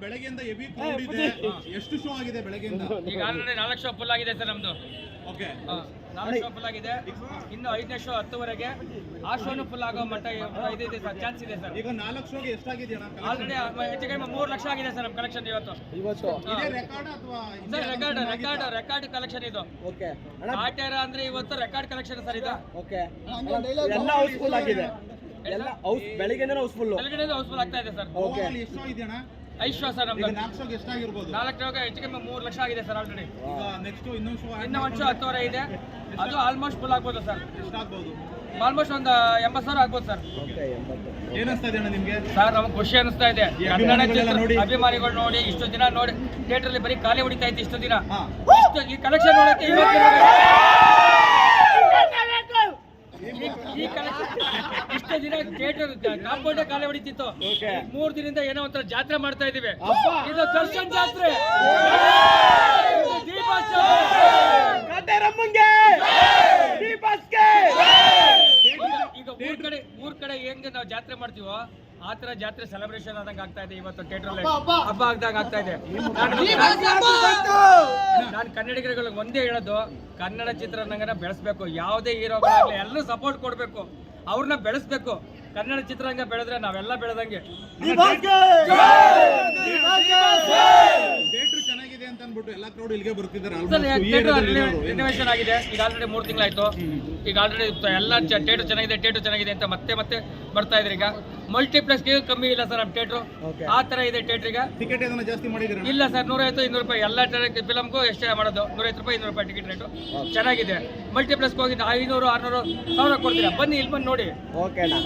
ಬೆಳಗ್ಗೆಯಿಂದ heavy crowd ಇದೆ. ಎಷ್ಟು ಶೋ ಆಗಿದೆ ಬೆಳಗ್ಗೆಯಿಂದ? ಈಗ ಆಲ್ರೆಡಿ 4 ಶೋ ಫುಲ್ ಆಗಿದೆ ಸರ್ ನಮ್ದು. ಓಕೆ, 4 ಶೋ ಫುಲ್ ಆಗಿದೆ. ಇನ್ನು 5ನೇ ಶೋ 10ವರೆಗೆ. ಆ ಶೋನು ಫುಲ್ ಆಗೋ ಮಟ್ಟ ಇದೆ ಸರ್, ಚಾನ್ಸ್ ಇದೆ ಸರ್. ಈಗ 4 ಶೋಗೆ ಎಷ್ಟಾಗಿದೆ ಅಣ್ಣ? ಆಲ್ರೆಡಿ ಹೆಚ್ಚು ಕಡಿಮೆ 3 ಲಕ್ಷ ಆಗಿದೆ ಸರ್ ನಮ್ಮ ಕಲೆಕ್ಷನ್ ಇವತ್ತು. ಇದೇ ರೆಕಾರ್ಡ್ ಅಥವಾ ಸರ್ ರೆಕಾರ್ಡ್ ಕಲೆಕ್ಷನ್ ಇದು. ಓಕೆ ಆಟ್ಯಾರ ಅಂದ್ರೆ ಇವತ್ತು ರೆಕಾರ್ಡ್ ಕಲೆಕ್ಷನ್ ಸರ್ ಇದು. ಓಕೆ, ಎಲ್ಲ ಹೌಸ್ಫುಲ್ ಆಗಿದೆ. ಎಲ್ಲ ಬೆಳಿಗ್ಗೆನೇ ಹೌಸ್ಫುಲ್ ಆಗ್ತಾ ಇದೆ ಸರ್. ಓಕೆ, ಎಷ್ಟು ಇದೆ ಅಣ್ಣ? 5 ಶೋ ಸರ್ ನಮ್ದು. 4 ಶೋಗೆ ಎಷ್ಟಾಗಿರ್ಬೋದು? 4 ಶೋಗೆ ಹೆಚ್ಚು ಕಡಿಮೆ 3 ಲಕ್ಷ ಆಗಿದೆ ಸರ್ ಆಲ್ರೆಡಿ. ಈಗ ನೆಕ್ಸ್ಟ್ ಇನ್ನೊಂದು ಶೋ ಇನ್ನು 1 ಶೋ 10ವರೆ ಇದೆ. ಅದು ಆಲ್ಮೋಸ್ಟ್ ಫುಲ್ ಆಗ್ಬೋದು ಸರ್. ಎಷ್ಟಾಗ್ಬೋದು? ಆಲ್ಮೋಸ್ಟ್ ಒಂದು 80,000 ಆಗ್ಬೋದು ಸರ್. ಏನಿಸ್ತಾ ಇದೆ ಅಣ್ಣ ನಿಮ್ಗೆ? ಸರ್ ನಮಗೆ ಖುಷಿ ಅನಿಸ್ತಾ ಇದೆ. ಅಭಿಮಾನಿಗಳು ನೋಡಿ ಇಷ್ಟು ದಿನ ನೋಡಿ ಥಿಯೇಟರ್ ಅಲ್ಲಿ ಬರೀ ಖಾಲಿ ಹೊಡಿತಾ ಇತ್ತು ಇಷ್ಟು ದಿನ. ಈ ಕಲೆಕ್ಷನ್ ನೋಡಕ್ಕೆ ಇಷ್ಟು ದಿನ ಥಿಯೇಟರ್ ಕಾಂಪೌಂಡ್ ಖಾಲಿ ಹೊಡಿತಿತ್ತು. 3 ದಿನದಿಂದ ಏನೋ ಒಂಥರ ಜಾತ್ರೆ ಮಾಡ್ತಾ ಇದೀವಿ. ಇದು ದರ್ಶನ್ ಜಾತ್ರೆ. ಈಗ ಊರ್ ಕಡೆ ಹೆಂಗೆ ನಾವು ಜಾತ್ರೆ ಮಾಡ್ತೀವೋ ಆ ತರ ಜಾತ್ರೆ ಸೆಲೆಬ್ರೇಷನ್ ಆದಂಗೆ ಆಗ್ತಾ ಇದೆ ಇವತ್ತು ಥಿಯೇಟರ್ ಅಲ್ಲಿ. ಹಬ್ಬ ಆಗ್ದಾಗ ಆಗ್ತಾ ಇದೆ. ನಾನು ಕನ್ನಡಿಗರಿಗೆ ಒಂದೇ ಹೇಳೋದು, ಕನ್ನಡ ಚಿತ್ರರಂಗನ ಬೆಳೆಸ್ಬೇಕು. ಯಾವುದೇ ಹೀರೋಗಳಾಗಲಿ ಎಲ್ಲರೂ ಸಪೋರ್ಟ್ ಕೊಡ್ಬೇಕು, ಅವ್ರನ್ನ ಬೆಳೆಸ್ಬೇಕು. ಕನ್ನಡ ಚಿತ್ರರಂಗ ಬೆಳೆದ್ರೆ ನಾವೆಲ್ಲ ಬೆಳೆದಂಗೆ. ಥಿಯೇಟರ್ ಚೆನ್ನಾಗಿದೆ ಅಂತ ಅನ್ಬಿಟ್ಟು ಎಲ್ಲ ಕ್ರೌಡ್ ಇಲ್ಲಿಗೆ ಬರ್ತಿದ್ದಾರೆ. ರಿನೋವೇಷನ್ ಆಗಿದೆ. ಈಗ ಆಲ್ರೆಡಿ 3 ತಿಂಗಳಾಯ್ತು. ಈಗ ಆಲ್ರೆಡಿ ಎಲ್ಲ ಥಿಯೇಟರ್ ಚೆನ್ನಾಗಿದೆ ಅಂತ ಮತ್ತೆ ಬರ್ತಾ ಇದ್ರೆ. ಈಗ ಮಲ್ಟಿಪ್ಲೆಕ್ಸ್ ಕಮ್ಮಿ ಇಲ್ಲ ಸರ್ ನಮ್ಮ ಥಿಯೇಟರ್. ಆ ತರ ಇದೆ ಥಿಯೇಟರ್. ಈಗ ಟಿಕೆಟ್ ಏನಾದ್ರು ಜಾಸ್ತಿ ಮಾಡಿದ್ರೆ? ಇಲ್ಲ ಸರ್, 150-200 ರೂಪಾಯಿ ಎಲ್ಲ ಫಿಲಮ್ಗೂ ಎಷ್ಟೇ ಮಾಡೋದು. 150 ರೂಪಾಯಿ 200 ರೂಪಾಯಿ ಟಿಕೆಟ್ ರೇಟು. ಚೆನ್ನಾಗಿದೆ. ಮಲ್ಟಿಪ್ಲೆಕ್ಸ್ ಹೋಗಿ 500-600 ಕೊಡ್ತೀರಾ, ಬನ್ನಿ ಇಲ್ಲಿ ಬಂದು ನೋಡಿ. ಓಕೆನಾ?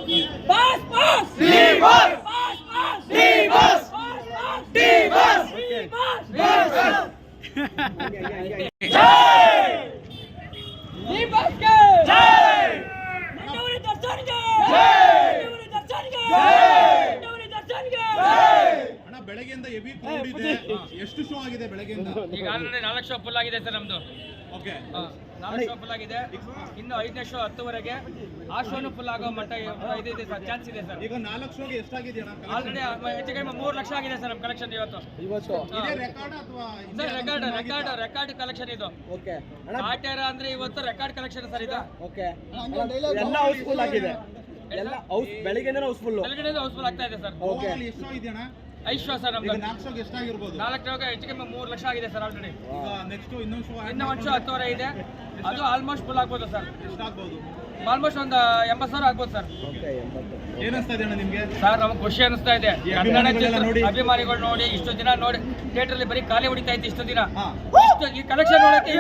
ಅಣ್ಣ ಬೆಳಗ್ಗೆಯಿಂದ ಹೆವಿ ಕ್ರೌಡ್ ಇದೆ. ಎಷ್ಟು ಶೋ ಆಗಿದೆ ಬೆಳಗ್ಗೆಯಿಂದ? ಈಗ ಆಲ್ರೆಡಿ 4 ಶೋ ಫುಲ್ ಆಗಿದೆ ಸರ್ ನಮ್ದು. ಓಕೆ, 4 ಶೋ ಫುಲ್ ಆಗಿದೆ. ಇನ್ನು 5ನೇ ಶೋ 10ವರೆಗೆ. ಆ ಶೋನು ಫುಲ್ ಆಗೋ ಮಟ್ಟ ಇದೆ ಸರ್, ಚಾನ್ಸ್ ಇದೆ ಸರ್. ಈಗ 4 ಶೋಗೆ ಎಷ್ಟಾಗಿದೆ ಅಣ್ಣ? ಆಲ್ರೆಡಿ ಹೆಚ್ಚು ಕಡಿಮೆ 3 ಲಕ್ಷ ಆಗಿದೆ ಸರ್ ನಮ್ಮ ಕಲೆಕ್ಷನ್ ಇವತ್ತು. ಇದೇ ರೆಕಾರ್ಡ್ ಅಥವಾ ರೆಕಾರ್ಡ್ ಕಲೆಕ್ಷನ್ ಇದು. ಓಕೆ, ಆಟ್ಯಾರ ಅಂದ್ರೆ ಇವತ್ತು ರೆಕಾರ್ಡ್ ಕಲೆಕ್ಷನ್ ಸರ್ ಇದು. ಓಕೆ, ಎಲ್ಲ ಹೌಸ್ಫುಲ್ ಆಗಿದೆ. ಎಲ್ಲ ಬೆಳಿಗ್ಗೆನೇ ಹೌಸ್ಫುಲ್ ಆಗ್ತಾ ಇದೆ ಸರ್. ಓಕೆ, ಎಷ್ಟು ಇದೆ ಅಣ್ಣ? 5 ಶೋ ಸರ್ ನಮ್ದು. 4 ಶೋಗೆ ಎಷ್ಟಾಗಿರ್ಬೋದು? 4 ಶೋಗೆ ಹೆಚ್ಚು ಕಡಿಮೆ 3 ಲಕ್ಷ ಆಗಿದೆ ಸರ್ ಆಲ್ರೆಡಿ. ಈಗ ನೆಕ್ಸ್ಟ್ ಇನ್ನೊಂದು ಶೋ ಇನ್ನು 1 ಶೋ 10ವರೆ ಇದೆ. ಅದು ಆಲ್ಮೋಸ್ಟ್ ಫುಲ್ ಆಗ್ಬೋದು ಸರ್. ಎಷ್ಟಾಗ್ಬೋದು? ಆಲ್ಮೋಸ್ಟ್ ಒಂದು 80,000 ಆಗ್ಬೋದು ಸರ್. ಏನಿಸ್ತಾ ಇದೆ ಅಣ್ಣ ನಿಮ್ಗೆ? ಸರ್ ನಮಗೆ ಖುಷಿ ಅನಿಸ್ತಾ ಇದೆ. ಅಭಿಮಾನಿಗಳು ನೋಡಿ ಇಷ್ಟು ದಿನ ನೋಡಿ ಥಿಯೇಟರ್ ಅಲ್ಲಿ ಬರೀ ಖಾಲಿ ಹೊಡಿತಾ ಇತ್ತು ಇಷ್ಟು ದಿನ. ಈ ಕಲೆಕ್ಷನ್ ನೋಡಕ್ಕೆ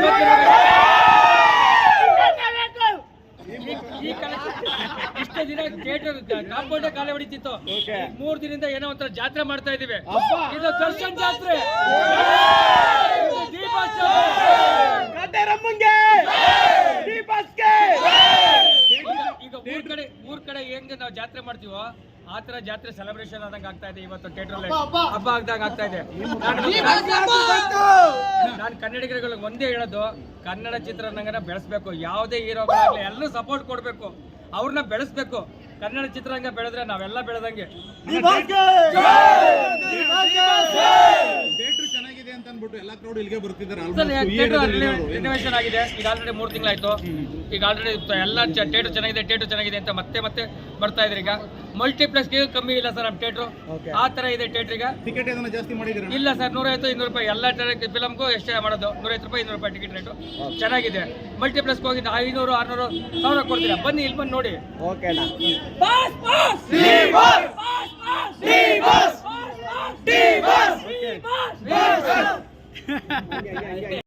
ಇಷ್ಟು ದಿನ ಥಿಯೇಟರ್ ಕಾಂಪೌಂಡ್ ಖಾಲಿ ಹೊಡಿತಿತ್ತು. 3 ದಿನದಿಂದ ಏನೋ ಒಂಥರ ಜಾತ್ರೆ ಮಾಡ್ತಾ ಇದೀವಿ. ಇದು ದರ್ಶನ್ ಜಾತ್ರೆ. ಈಗ ಊರ್ ಕಡೆ ಹೆಂಗೆ ನಾವು ಜಾತ್ರೆ ಮಾಡ್ತೀವೋ ಆ ತರ ಜಾತ್ರೆ ಸೆಲೆಬ್ರೇಷನ್ ಆದಂಗೆ ಆಗ್ತಾ ಇದೆ ಇವತ್ತು ಥಿಯೇಟರ್ ಅಲ್ಲಿ. ಹಬ್ಬ ಆಗ್ದಾಗ ಆಗ್ತಾ ಇದೆ. ನಾನು ಕನ್ನಡಿಗರಿಗೆ ಒಂದೇ ಹೇಳೋದು, ಕನ್ನಡ ಚಿತ್ರರಂಗನ ಬೆಳೆಸ್ಬೇಕು. ಯಾವುದೇ ಹೀರೋಗಳಾಗಲಿ ಎಲ್ಲರೂ ಸಪೋರ್ಟ್ ಕೊಡ್ಬೇಕು, ಅವ್ರನ್ನ ಬೆಳೆಸ್ಬೇಕು. ಕನ್ನಡ ಚಿತ್ರರಂಗ ಬೆಳೆದ್ರೆ ನಾವೆಲ್ಲ ಬೆಳೆದಂಗೆ. ಥಿಯೇಟರ್ ಚೆನ್ನಾಗಿದೆ ಅಂತ ಅನ್ಬಿಟ್ಟು ಎಲ್ಲ ಕ್ರೌಡ್ ಇಲ್ಲಿಗೆ ಬರ್ತಿದ್ದಾರೆ. ರಿನೋವೇಷನ್ ಆಗಿದೆ. ಈಗ ಆಲ್ರೆಡಿ 3 ತಿಂಗಳಾಯ್ತು. ಈಗ ಆಲ್ರೆಡಿ ಎಲ್ಲ ಥಿಯೇಟರ್ ಚೆನ್ನಾಗಿದೆ ಅಂತ ಮತ್ತೆ ಬರ್ತಾ ಇದ್ರೆ. ಈಗ ಮಲ್ಟಿಪ್ಲೆಕ್ಸ್ ಕಮ್ಮಿ ಇಲ್ಲ ಸರ್ ನಮ್ಮ ಥಿಯೇಟರ್. ಆ ತರ ಇದೆ ಥಿಯೇಟರ್. ಈಗ ಟಿಕೆಟ್ ಏನಾದ್ರು ಜಾಸ್ತಿ ಮಾಡಿದ್ರೆ? ಇಲ್ಲ ಸರ್, 150-200 ರೂಪಾಯಿ ಎಲ್ಲ ಫಿಲಮ್ಗೂ ಎಷ್ಟೇ ಮಾಡೋದು. 150 ರೂಪಾಯಿ 200 ರೂಪಾಯಿ ಟಿಕೆಟ್ ರೇಟು. ಚೆನ್ನಾಗಿದೆ. ಮಲ್ಟಿಪ್ಲೆಕ್ಸ್ ಹೋಗಿ 500-600 ಕೊಡ್ತೀರಾ, ಬನ್ನಿ ಇಲ್ಲಿ ಬಂದು ನೋಡಿ. ಓಕೆನಾ?